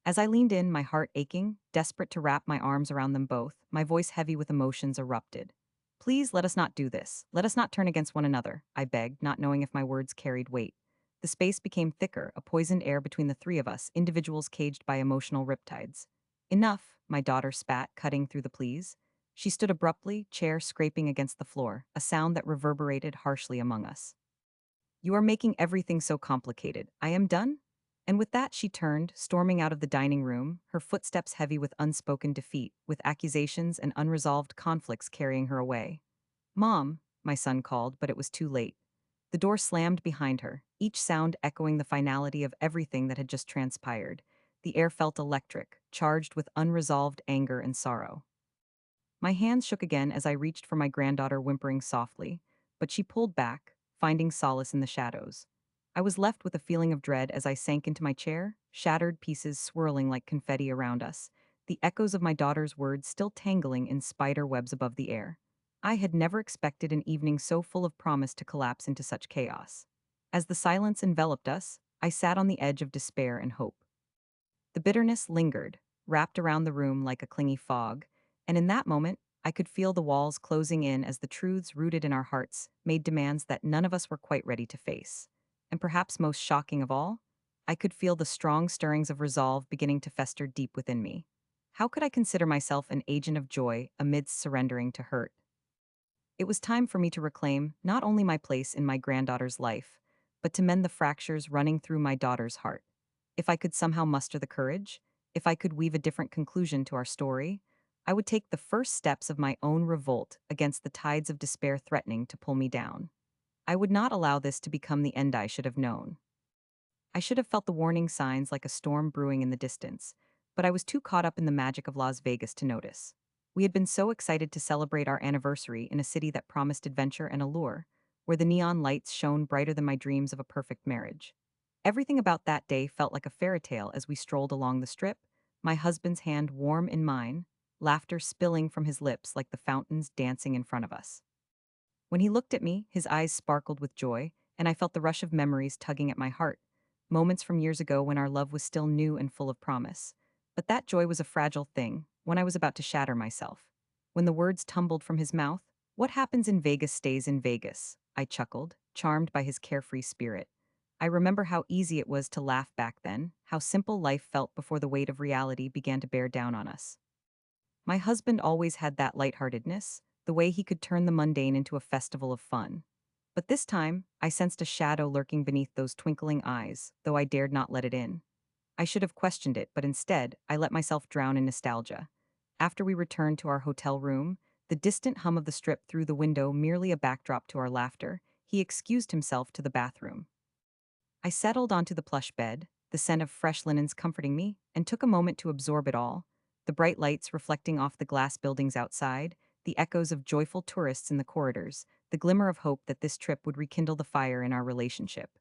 Speaker 1: As I leaned in, my heart aching, desperate to wrap my arms around them both, my voice heavy with emotions erupted. Please let us not do this. Let us not turn against one another, I begged, not knowing if my words carried weight. The space became thicker, a poisoned air between the three of us, individuals caged by emotional riptides. Enough, my daughter spat, cutting through the pleas. She stood abruptly, chair scraping against the floor, a sound that reverberated harshly among us. You are making everything so complicated. I am done? And with that, she turned, storming out of the dining room, her footsteps heavy with unspoken defeat, with accusations and unresolved conflicts carrying her away. Mom, my son called, but it was too late. The door slammed behind her, each sound echoing the finality of everything that had just transpired. The air felt electric, charged with unresolved anger and sorrow. My hands shook again as I reached for my granddaughter, whimpering softly, but she pulled back, finding solace in the shadows. I was left with a feeling of dread as I sank into my chair, shattered pieces swirling like confetti around us, the echoes of my daughter's words still tangling in spider webs above the air. I had never expected an evening so full of promise to collapse into such chaos. As the silence enveloped us, I sat on the edge of despair and hope. The bitterness lingered, wrapped around the room like a clingy fog, and in that moment, I could feel the walls closing in as the truths rooted in our hearts made demands that none of us were quite ready to face. And perhaps most shocking of all, I could feel the strong stirrings of resolve beginning to fester deep within me. How could I consider myself an agent of joy amidst surrendering to hurt? It was time for me to reclaim not only my place in my granddaughter's life, but to mend the fractures running through my daughter's heart. If I could somehow muster the courage, if I could weave a different conclusion to our story, I would take the first steps of my own revolt against the tides of despair threatening to pull me down. I would not allow this to become the end I should have known. I should have felt the warning signs like a storm brewing in the distance, but I was too caught up in the magic of Las Vegas to notice. We had been so excited to celebrate our anniversary in a city that promised adventure and allure, where the neon lights shone brighter than my dreams of a perfect marriage. Everything about that day felt like a fairy tale as we strolled along the strip, my husband's hand warm in mine, laughter spilling from his lips like the fountains dancing in front of us. When he looked at me, his eyes sparkled with joy, and I felt the rush of memories tugging at my heart, moments from years ago when our love was still new and full of promise. But that joy was a fragile thing, when I was about to shatter myself. When the words tumbled from his mouth, "What happens in Vegas stays in Vegas," I chuckled, charmed by his carefree spirit. I remember how easy it was to laugh back then, how simple life felt before the weight of reality began to bear down on us. My husband always had that lightheartedness, the way he could turn the mundane into a festival of fun. But this time, I sensed a shadow lurking beneath those twinkling eyes, though I dared not let it in. I should have questioned it, but instead, I let myself drown in nostalgia. After we returned to our hotel room, the distant hum of the strip through the window merely a backdrop to our laughter, he excused himself to the bathroom. I settled onto the plush bed, the scent of fresh linens comforting me, and took a moment to absorb it all, the bright lights reflecting off the glass buildings outside, the echoes of joyful tourists in the corridors, the glimmer of hope that this trip would rekindle the fire in our relationship.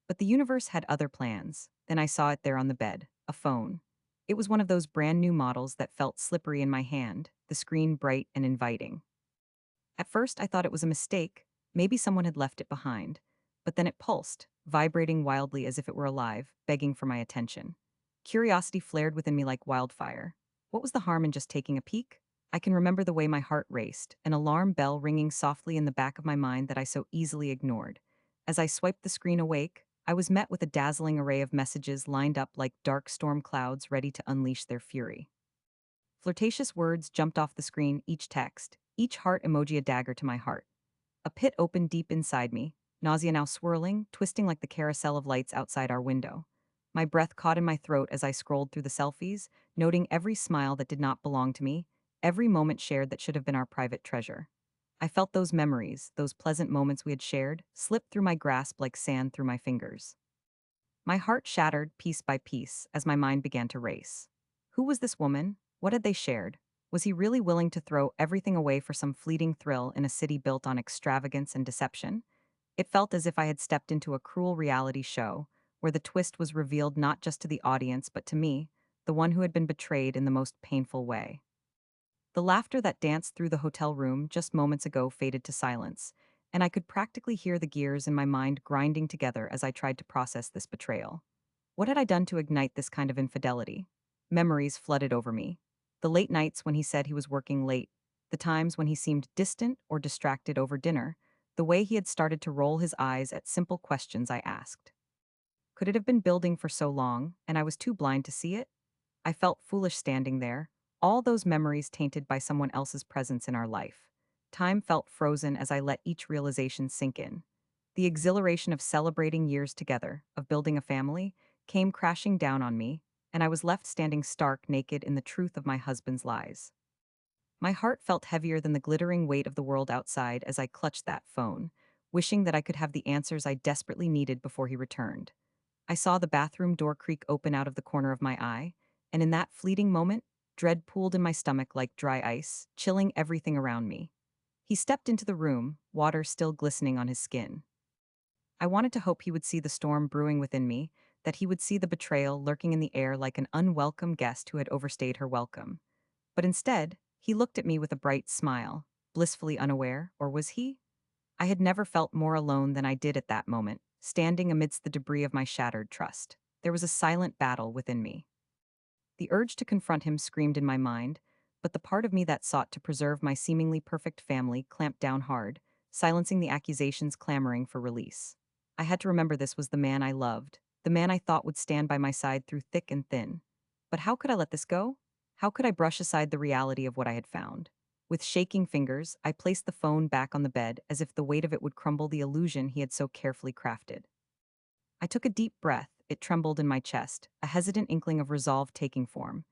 Speaker 1: But the universe had other plans. Then I saw it there on the bed, a phone. It was one of those brand new models that felt slippery in my hand, the screen bright and inviting. At first, I thought it was a mistake. Maybe someone had left it behind. But then it pulsed, vibrating wildly as if it were alive, begging for my attention. Curiosity flared within me like wildfire. What was the harm in just taking a peek? I can remember the way my heart raced, an alarm bell ringing softly in the back of my mind that I so easily ignored. As I swiped the screen awake, I was met with a dazzling array of messages lined up like dark storm clouds ready to unleash their fury. Flirtatious words jumped off the screen, each text, each heart emoji a dagger to my heart. A pit opened deep inside me, nausea now swirling, twisting like the carousel of lights outside our window. My breath caught in my throat as I scrolled through the selfies, noting every smile that did not belong to me, every moment shared that should have been our private treasure. I felt those memories, those pleasant moments we had shared, slip through my grasp like sand through my fingers. My heart shattered piece by piece as my mind began to race. Who was this woman? What had they shared? Was he really willing to throw everything away for some fleeting thrill in a city built on extravagance and deception? It felt as if I had stepped into a cruel reality show, where the twist was revealed not just to the audience but to me, the one who had been betrayed in the most painful way. The laughter that danced through the hotel room just moments ago faded to silence, and I could practically hear the gears in my mind grinding together as I tried to process this betrayal. What had I done to ignite this kind of infidelity? Memories flooded over me. The late nights when he said he was working late, the times when he seemed distant or distracted over dinner, the way he had started to roll his eyes at simple questions I asked. Could it have been building for so long, and I was too blind to see it? I felt foolish standing there, all those memories tainted by someone else's presence in our life. Time felt frozen as I let each realization sink in. The exhilaration of celebrating years together, of building a family, came crashing down on me, and I was left standing stark naked in the truth of my husband's lies. My heart felt heavier than the glittering weight of the world outside as I clutched that phone, wishing that I could have the answers I desperately needed before he returned. I saw the bathroom door creak open out of the corner of my eye, and in that fleeting moment, dread pooled in my stomach like dry ice, chilling everything around me. He stepped into the room, water still glistening on his skin. I wanted to hope he would see the storm brewing within me, that he would see the betrayal lurking in the air like an unwelcome guest who had overstayed her welcome. But instead, he looked at me with a bright smile, blissfully unaware, or was he? I had never felt more alone than I did at that moment, standing amidst the debris of my shattered trust. There was a silent battle within me. The urge to confront him screamed in my mind, but the part of me that sought to preserve my seemingly perfect family clamped down hard, silencing the accusations clamoring for release. I had to remember this was the man I loved, the man I thought would stand by my side through thick and thin. But how could I let this go? How could I brush aside the reality of what I had found? With shaking fingers, I placed the phone back on the bed as if the weight of it would crumble the illusion he had so carefully crafted. I took a deep breath, it trembled in my chest, a hesitant inkling of resolve taking form.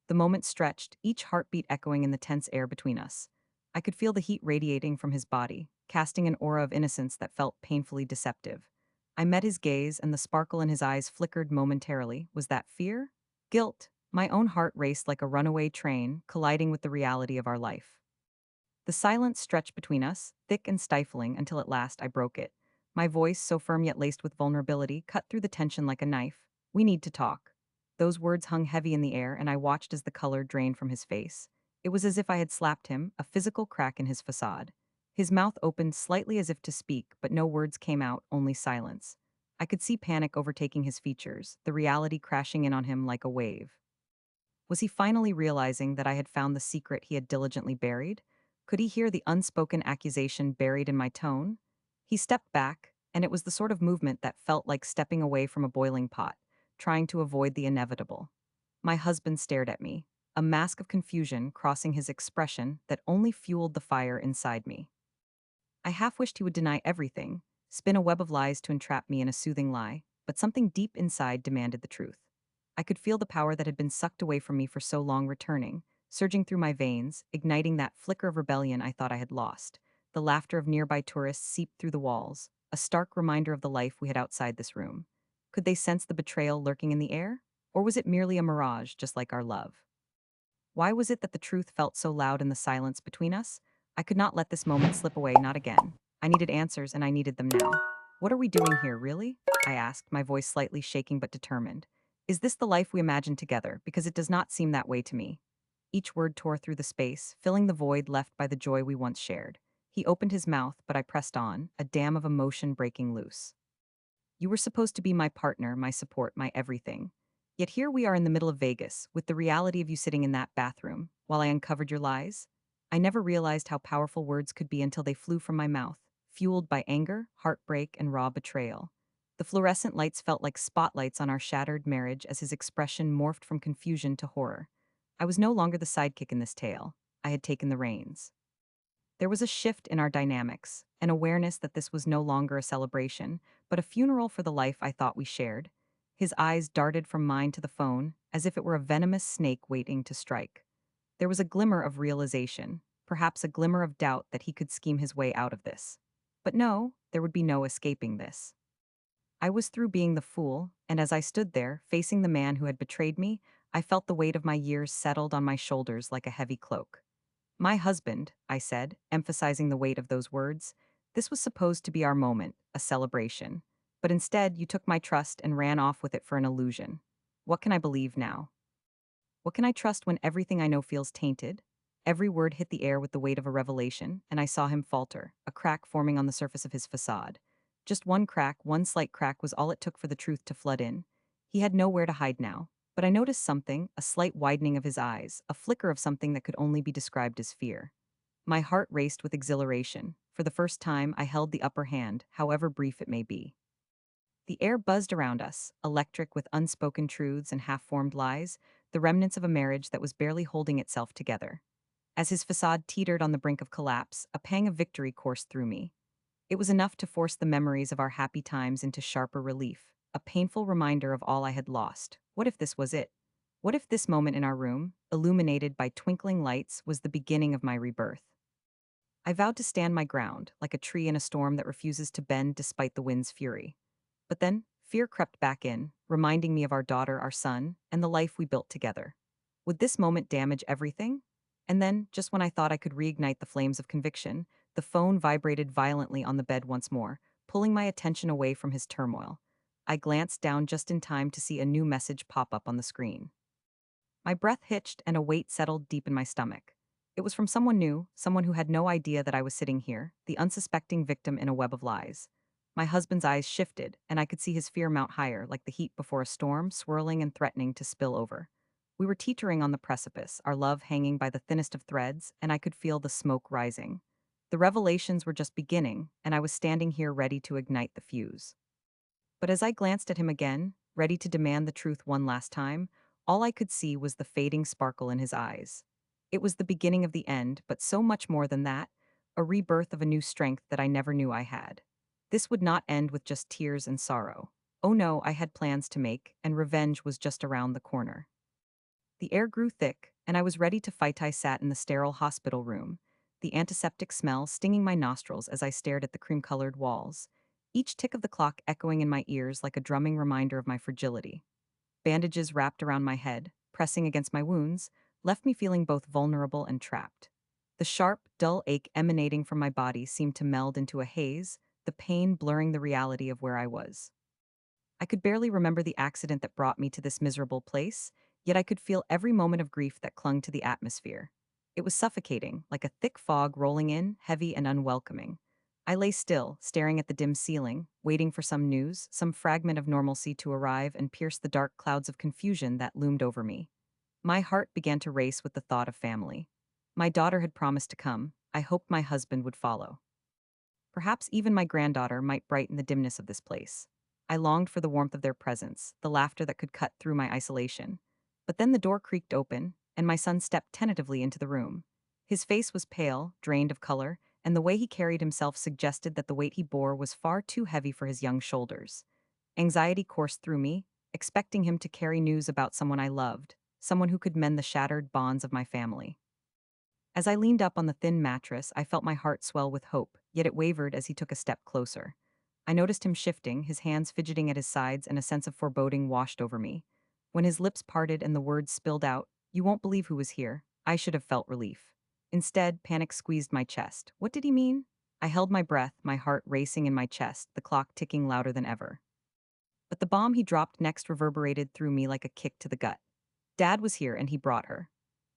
Speaker 1: The moment stretched, each heartbeat echoing in the tense air between us. I could feel the heat radiating from his body, casting an aura of innocence that felt painfully deceptive. I met his gaze, and the sparkle in his eyes flickered momentarily. Was that fear? Guilt? My own heart raced like a runaway train, colliding with the reality of our life. The silence stretched between us, thick and stifling, until at last I broke it. My voice, so firm yet laced with vulnerability, cut through the tension like a knife. We need to talk. Those words hung heavy in the air, and I watched as the color drained from his face. It was as if I had slapped him, a physical crack in his facade. His mouth opened slightly as if to speak, but no words came out, only silence. I could see panic overtaking his features, the reality crashing in on him like a wave. Was he finally realizing that I had found the secret he had diligently buried? Could he hear the unspoken accusation buried in my tone? He stepped back, and it was the sort of movement that felt like stepping away from a boiling pot, trying to avoid the inevitable. My husband stared at me, a mask of confusion crossing his expression that only fueled the fire inside me. I half wished he would deny everything, spin a web of lies to entrap me in a soothing lie, but something deep inside demanded the truth. I could feel the power that had been sucked away from me for so long returning, surging through my veins, igniting that flicker of rebellion I thought I had lost. The laughter of nearby tourists seeped through the walls, a stark reminder of the life we had outside this room. Could they sense the betrayal lurking in the air? Or was it merely a mirage, just like our love? Why was it that the truth felt so loud in the silence between us? I could not let this moment slip away, not again. I needed answers, and I needed them now. What are we doing here, really? I asked, my voice slightly shaking but determined. Is this the life we imagined together? Because it does not seem that way to me. Each word tore through the space, filling the void left by the joy we once shared. He opened his mouth, but I pressed on, a dam of emotion breaking loose. You were supposed to be my partner, my support, my everything. Yet here we are in the middle of Vegas, with the reality of you sitting in that bathroom, while I uncovered your lies. I never realized how powerful words could be until they flew from my mouth, fueled by anger, heartbreak, and raw betrayal. The fluorescent lights felt like spotlights on our shattered marriage as his expression morphed from confusion to horror. I was no longer the sidekick in this tale. I had taken the reins. There was a shift in our dynamics, an awareness that this was no longer a celebration, but a funeral for the life I thought we shared. His eyes darted from mine to the phone, as if it were a venomous snake waiting to strike. There was a glimmer of realization, perhaps a glimmer of doubt that he could scheme his way out of this. But no, there would be no escaping this. I was through being the fool, and as I stood there, facing the man who had betrayed me, I felt the weight of my years settled on my shoulders like a heavy cloak. My husband, I said, emphasizing the weight of those words, this was supposed to be our moment, a celebration. But instead, you took my trust and ran off with it for an illusion. What can I believe now? What can I trust when everything I know feels tainted? Every word hit the air with the weight of a revelation, and I saw him falter, a crack forming on the surface of his facade. Just one crack, one slight crack was all it took for the truth to flood in. He had nowhere to hide now. But I noticed something, a slight widening of his eyes, a flicker of something that could only be described as fear. My heart raced with exhilaration. For the first time, I held the upper hand, however brief it may be. The air buzzed around us, electric with unspoken truths and half-formed lies, the remnants of a marriage that was barely holding itself together. As his facade teetered on the brink of collapse, a pang of victory coursed through me. It was enough to force the memories of our happy times into sharper relief, a painful reminder of all I had lost. What if this was it? What if this moment in our room, illuminated by twinkling lights, was the beginning of my rebirth? I vowed to stand my ground, like a tree in a storm that refuses to bend despite the wind's fury. But then, fear crept back in, reminding me of our daughter, our son, and the life we built together. Would this moment damage everything? And then, just when I thought I could reignite the flames of conviction, the phone vibrated violently on the bed once more, pulling my attention away from his turmoil. I glanced down just in time to see a new message pop up on the screen. My breath hitched and a weight settled deep in my stomach. It was from someone new, someone who had no idea that I was sitting here, the unsuspecting victim in a web of lies. My husband's eyes shifted, and I could see his fear mount higher, like the heat before a storm, swirling and threatening to spill over. We were teetering on the precipice, our love hanging by the thinnest of threads, and I could feel the smoke rising. The revelations were just beginning, and I was standing here ready to ignite the fuse. But as I glanced at him again, ready to demand the truth one last time, all I could see was the fading sparkle in his eyes. It was the beginning of the end, but so much more than that, a rebirth of a new strength that I never knew I had. This would not end with just tears and sorrow. Oh no, I had plans to make, and revenge was just around the corner. The air grew thick, and I was ready to fight. I sat in the sterile hospital room, the antiseptic smell stinging my nostrils as I stared at the cream-colored walls, each tick of the clock echoing in my ears like a drumming reminder of my fragility. Bandages wrapped around my head, pressing against my wounds, left me feeling both vulnerable and trapped. The sharp, dull ache emanating from my body seemed to meld into a haze, the pain blurring the reality of where I was. I could barely remember the accident that brought me to this miserable place, yet I could feel every moment of grief that clung to the atmosphere. It was suffocating, like a thick fog rolling in, heavy and unwelcoming. I lay still, staring at the dim ceiling, waiting for some news, some fragment of normalcy to arrive and pierce the dark clouds of confusion that loomed over me. My heart began to race with the thought of family. My daughter had promised to come. I hoped my husband would follow. Perhaps even my granddaughter might brighten the dimness of this place. I longed for the warmth of their presence, the laughter that could cut through my isolation. But then the door creaked open, and my son stepped tentatively into the room. His face was pale, drained of color, and the way he carried himself suggested that the weight he bore was far too heavy for his young shoulders. Anxiety coursed through me, expecting him to carry news about someone I loved, someone who could mend the shattered bonds of my family. As I leaned up on the thin mattress, I felt my heart swell with hope, yet it wavered as he took a step closer. I noticed him shifting, his hands fidgeting at his sides, and a sense of foreboding washed over me. When his lips parted and the words spilled out, "You won't believe who was here," I should have felt relief. Instead, panic squeezed my chest. What did he mean? I held my breath, my heart racing in my chest, the clock ticking louder than ever. But the bomb he dropped next reverberated through me like a kick to the gut. Dad was here and he brought her.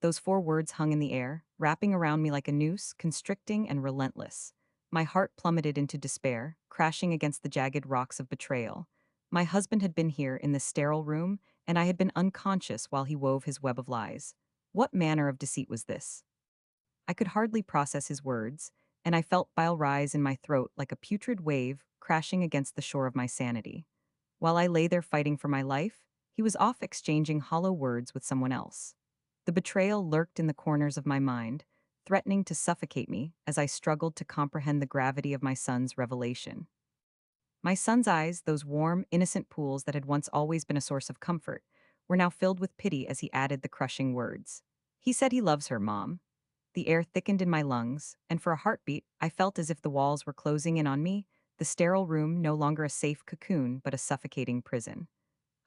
Speaker 1: Those four words hung in the air, wrapping around me like a noose, constricting and relentless. My heart plummeted into despair, crashing against the jagged rocks of betrayal. My husband had been here in this sterile room, and I had been unconscious while he wove his web of lies. What manner of deceit was this? I could hardly process his words, and I felt bile rise in my throat like a putrid wave crashing against the shore of my sanity. While I lay there fighting for my life, he was off exchanging hollow words with someone else. The betrayal lurked in the corners of my mind, threatening to suffocate me as I struggled to comprehend the gravity of my son's revelation. My son's eyes, those warm, innocent pools that had once always been a source of comfort, were now filled with pity as he added the crushing words. He said he loves her, Mom. The air thickened in my lungs, and for a heartbeat, I felt as if the walls were closing in on me, the sterile room no longer a safe cocoon but a suffocating prison.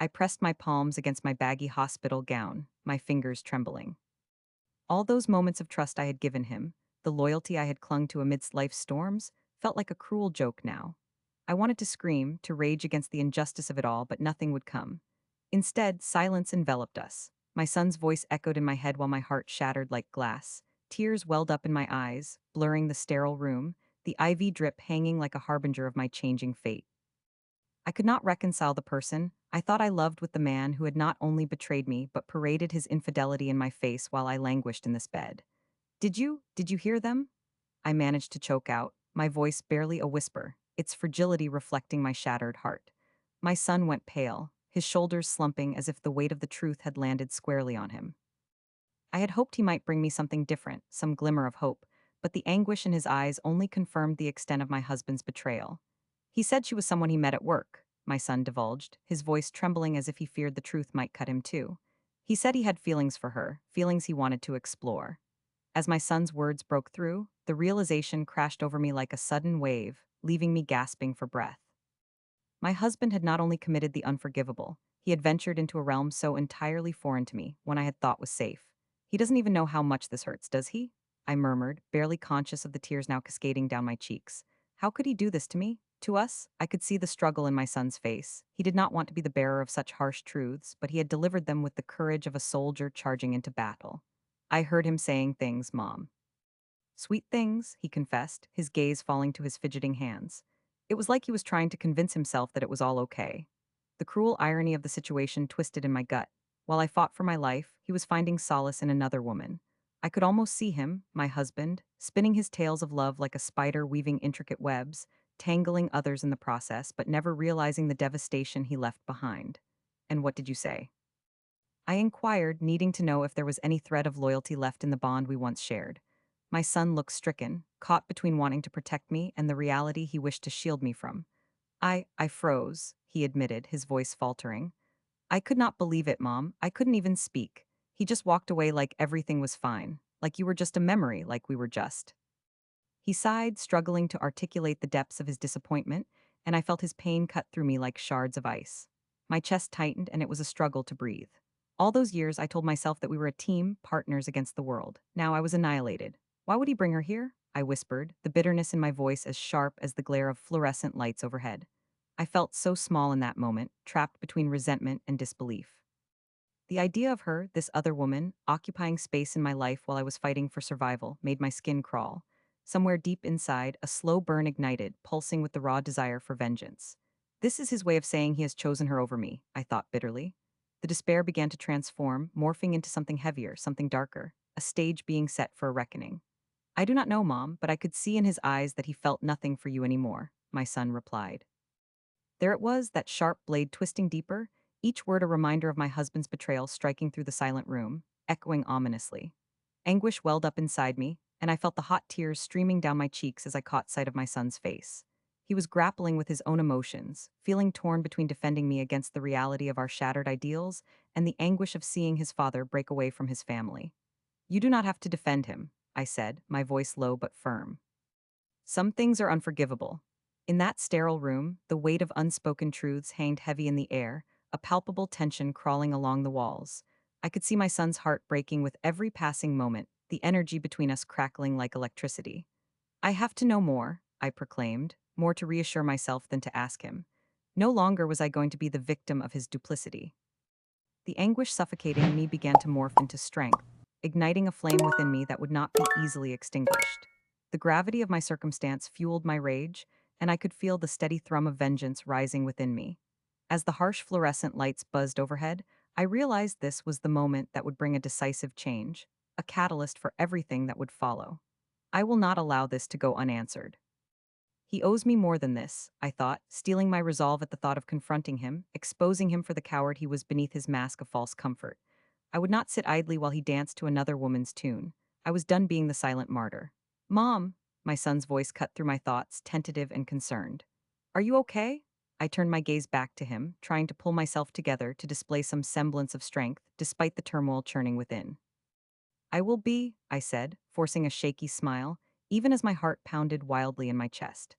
Speaker 1: I pressed my palms against my baggy hospital gown, my fingers trembling. All those moments of trust I had given him, the loyalty I had clung to amidst life's storms, felt like a cruel joke now. I wanted to scream, to rage against the injustice of it all, but nothing would come. Instead, silence enveloped us. My son's voice echoed in my head while my heart shattered like glass. Tears welled up in my eyes, blurring the sterile room, the IV drip hanging like a harbinger of my changing fate. I could not reconcile the person I thought I loved with the man who had not only betrayed me but paraded his infidelity in my face while I languished in this bed. Did you hear them? I managed to choke out, my voice barely a whisper, its fragility reflecting my shattered heart. My son went pale, his shoulders slumping as if the weight of the truth had landed squarely on him. I had hoped he might bring me something different, some glimmer of hope, but the anguish in his eyes only confirmed the extent of my husband's betrayal. He said she was someone he met at work, my son divulged, his voice trembling as if he feared the truth might cut him too. He said he had feelings for her, feelings he wanted to explore. As my son's words broke through, the realization crashed over me like a sudden wave, leaving me gasping for breath. My husband had not only committed the unforgivable, he had ventured into a realm so entirely foreign to me, one I had thought was safe. He doesn't even know how much this hurts, does he? I murmured, barely conscious of the tears now cascading down my cheeks. How could he do this to me? To us? I could see the struggle in my son's face. He did not want to be the bearer of such harsh truths, but he had delivered them with the courage of a soldier charging into battle. I heard him saying things, Mom. Sweet things, he confessed, his gaze falling to his fidgeting hands. It was like he was trying to convince himself that it was all okay. The cruel irony of the situation twisted in my gut. While I fought for my life, he was finding solace in another woman. I could almost see him, my husband, spinning his tales of love like a spider weaving intricate webs, tangling others in the process, but never realizing the devastation he left behind. And what did you say? I inquired, needing to know if there was any thread of loyalty left in the bond we once shared. My son looked stricken, caught between wanting to protect me and the reality he wished to shield me from. I froze, he admitted, his voice faltering. I could not believe it, Mom. I couldn't even speak. He just walked away like everything was fine, like you were just a memory, like we were just. He sighed, struggling to articulate the depths of his disappointment, and I felt his pain cut through me like shards of ice. My chest tightened, and it was a struggle to breathe. All those years, I told myself that we were a team, partners against the world. Now I was annihilated. Why would he bring her here? I whispered, the bitterness in my voice as sharp as the glare of fluorescent lights overhead. I felt so small in that moment, trapped between resentment and disbelief. The idea of her, this other woman, occupying space in my life while I was fighting for survival, made my skin crawl. Somewhere deep inside, a slow burn ignited, pulsing with the raw desire for vengeance. This is his way of saying he has chosen her over me, I thought bitterly. The despair began to transform, morphing into something heavier, something darker, a stage being set for a reckoning. I do not know, Mom, but I could see in his eyes that he felt nothing for you anymore, my son replied. There it was, that sharp blade twisting deeper, each word a reminder of my husband's betrayal striking through the silent room, echoing ominously. Anguish welled up inside me, and I felt the hot tears streaming down my cheeks as I caught sight of my son's face. He was grappling with his own emotions, feeling torn between defending me against the reality of our shattered ideals and the anguish of seeing his father break away from his family. You do not have to defend him, I said, my voice low but firm. Some things are unforgivable. In that sterile room, the weight of unspoken truths hanged heavy in the air, a palpable tension crawling along the walls. I could see my son's heart breaking with every passing moment, the energy between us crackling like electricity. I have to know more, I proclaimed, more to reassure myself than to ask him. No longer was I going to be the victim of his duplicity. The anguish suffocating me began to morph into strength, igniting a flame within me that would not be easily extinguished. The gravity of my circumstance fueled my rage, and I could feel the steady thrum of vengeance rising within me. As the harsh fluorescent lights buzzed overhead, I realized this was the moment that would bring a decisive change, a catalyst for everything that would follow. I will not allow this to go unanswered. He owes me more than this, I thought, steeling my resolve at the thought of confronting him, exposing him for the coward he was beneath his mask of false comfort. I would not sit idly while he danced to another woman's tune. I was done being the silent martyr. Mom, my son's voice cut through my thoughts, tentative and concerned. Are you okay? I turned my gaze back to him, trying to pull myself together to display some semblance of strength, despite the turmoil churning within. I will be, I said, forcing a shaky smile, even as my heart pounded wildly in my chest.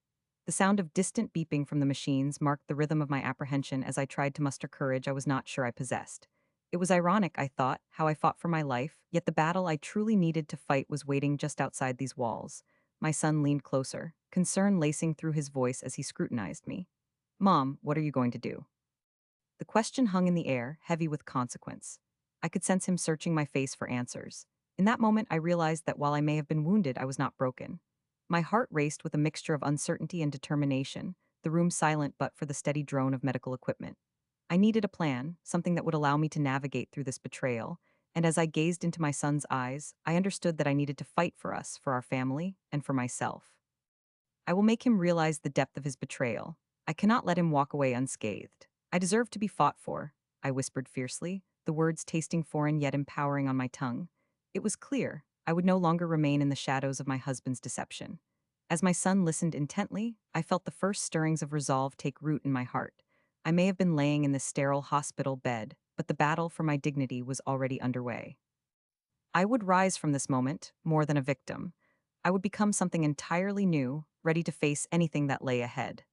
Speaker 1: The sound of distant beeping from the machines marked the rhythm of my apprehension as I tried to muster courage I was not sure I possessed. It was ironic, I thought, how I fought for my life, yet the battle I truly needed to fight was waiting just outside these walls. My son leaned closer, concern lacing through his voice as he scrutinized me. Mom, what are you going to do? The question hung in the air, heavy with consequence. I could sense him searching my face for answers. In that moment, I realized that while I may have been wounded, I was not broken. My heart raced with a mixture of uncertainty and determination, the room silent but for the steady drone of medical equipment. I needed a plan, something that would allow me to navigate through this betrayal, and as I gazed into my son's eyes, I understood that I needed to fight for us, for our family, and for myself. I will make him realize the depth of his betrayal. I cannot let him walk away unscathed. I deserve to be fought for, I whispered fiercely, the words tasting foreign yet empowering on my tongue. It was clear. I would no longer remain in the shadows of my husband's deception. As my son listened intently, I felt the first stirrings of resolve take root in my heart. I may have been laying in this sterile hospital bed, but the battle for my dignity was already underway. I would rise from this moment, more than a victim. I would become something entirely new, ready to face anything that lay ahead.